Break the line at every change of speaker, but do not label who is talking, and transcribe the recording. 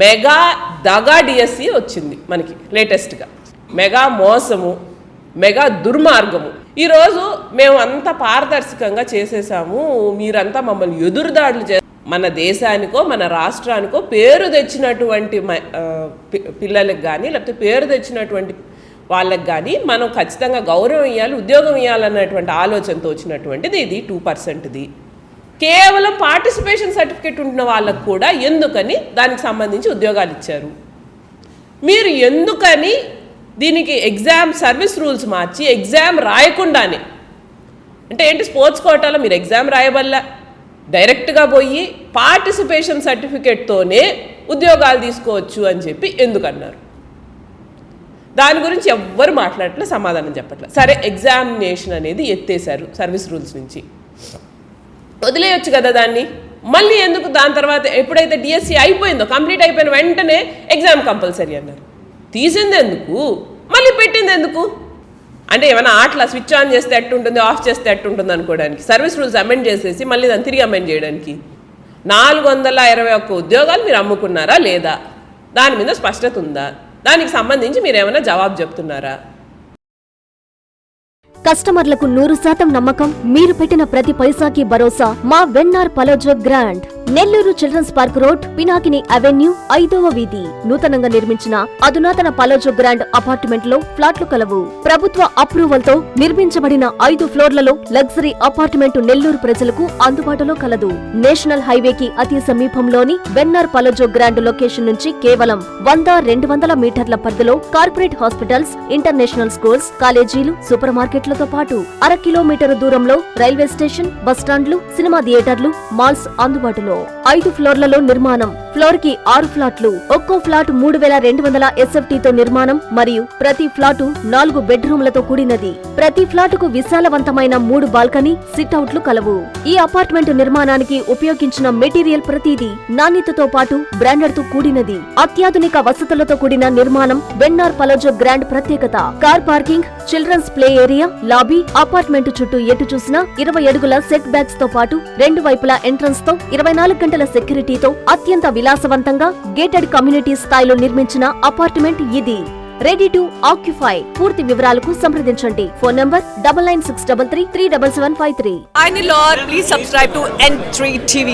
Mega దగా DSC వచ్చింది మనకి లేటెస్ట్గా. మెగా మోసము, మెగా దుర్మార్గము. ఈరోజు మేము అంత పారదర్శకంగా చేసేసాము, మీరంతా మమ్మల్ని ఎదురుదాడులు మన దేశానికో మన రాష్ట్రానికో పేరు తెచ్చినటువంటి పిల్లలకు కానీ లేకపోతే పేరు తెచ్చినటువంటి వాళ్ళకి కానీ మనం ఖచ్చితంగా గౌరవం ఇవ్వాలి, ఉద్యోగం ఇవ్వాలన్నటువంటి ఆలోచనతో వచ్చినటువంటిది ఇది 2%ది. కేవలం పార్టిసిపేషన్ సర్టిఫికేట్ ఉంటున్న వాళ్ళకు కూడా ఎందుకని దానికి సంబంధించి ఉద్యోగాలు ఇచ్చారు? మీరు ఎందుకని దీనికి ఎగ్జామ్ సర్వీస్ రూల్స్ మార్చి ఎగ్జామ్ రాయకుండానే, అంటే ఏంటి, స్పోర్ట్స్ కోటాలో మీరు ఎగ్జామ్ రాయబల్లా, డైరెక్ట్గా పోయి పార్టిసిపేషన్ సర్టిఫికేట్తోనే ఉద్యోగాలు తీసుకోవచ్చు అని చెప్పి ఎందుకన్నారు? దాని గురించి ఎవ్వరు మాట్లాడట్లే, సమాధానం చెప్పట్లేదు. సరే, ఎగ్జామినేషన్ అనేది ఎత్తేసారు సర్వీస్ రూల్స్ నుంచి, వదిలేయచ్చు కదా దాన్ని. మళ్ళీ ఎందుకు దాని తర్వాత ఎప్పుడైతే డిఎస్సి అయిపోయిందో, కంప్లీట్ అయిపోయిన వెంటనే ఎగ్జామ్ కంపల్సరీ అన్నారు? తీసింది ఎందుకు, మళ్ళీ పెట్టింది ఎందుకు? అంటే ఏమైనా ఆటలా స్విచ్ ఆన్ చేస్తే ఎట్టుంటుంది, ఆఫ్ చేస్తే ఎట్టుంటుంది అనుకోవడానికి, సర్వీస్ రూల్స్ అమెండ్ చేసేసి మళ్ళీ దాన్ని తిరిగి అమెండ్ చేయడానికి. 421 ఉద్యోగాలు మీరు అమ్ముకున్నారా లేదా? దాని మీద స్పష్టత ఉందా? దానికి సంబంధించి మీరు ఏమైనా జవాబు చెప్తున్నారా?
కస్టమర్లకు 100% నమ్మకం, మీరు పెట్టిన ప్రతి పైసాకి భరోసా. మా VNR Palazzo Grand, Nellore children's park road, Pinakini avenue, 5వ వీధి. నూతనంగా నిర్మించిన అధునాతన పలోజో గ్రాండ్ అపార్ట్మెంట్ లో ఫ్లాట్లు కలవు. ప్రభుత్వ అప్రూవల్ తో నిర్మించబడిన 5 ఫ్లోర్లలో లగ్జరీ అపార్ట్మెంట్ నెల్లూరు ప్రజలకు అందుబాటులో కలదు. నేషనల్ హైవేకి అతి సమీపంలోని వెన్నార్ పలోజో గ్రాండ్ లొకేషన్ నుంచి కేవలం 100-200 మీటర్ల పరిధిలో కార్పొరేట్ హాస్పిటల్స్, ఇంటర్నేషనల్ స్కూల్స్, కాలేజీలు, సూపర్ మార్కెట్లతో పాటు 1/2 కిలోమీటర్ దూరంలో రైల్వే స్టేషన్, బస్టాండ్లు, సినిమా థియేటర్లు, మాల్స్ అందుబాటులో. 5 ఫ్లోర్లలో నిర్మాణం. ఫ్లోర్ కి 6 ఫ్లాట్లు. ఒక్కో ఫ్లాట్ 3200 SFT తో నిర్మాణం మరియు ప్రతి ఫ్లాటు 4 బెడ్రూమ్లతో కూడినది. ప్రతి ఫ్లాటుకు విశాలవంతమైన 3 బాల్కనీ, సిట్అవుట్లు కలవు. ఈ అపార్ట్మెంట్ నిర్మాణానికి ఉపయోగించిన మెటీరియల్ ప్రతిదీ నాణ్యతతో పాటు బ్రాండెడ్ తో కూడినది. అత్యాధునిక వసతులతో కూడిన నిర్మాణం వెన్నార్ పలోజో గ్రాండ్ ప్రత్యేకత. Car parking, children's play area, lobby, apartment చుట్టూ ఎటు చూసినా 20 అడుగుల సెట్ బ్యాక్స్ తో పాటు 2 వైపులా ఎంట్రన్స్ తో 24 గంటల సెక్యూరిటీతో అత్యంత విలాసవంతంగా గేటెడ్ కమ్యూనిటీ స్థాయిలో నిర్మించిన అపార్ట్మెంట్ ఇది. Ready to occupy. పూర్తి వివరాలకు సంప్రదించండి. Phone number 9963337753.
Please subscribe to N3 TV.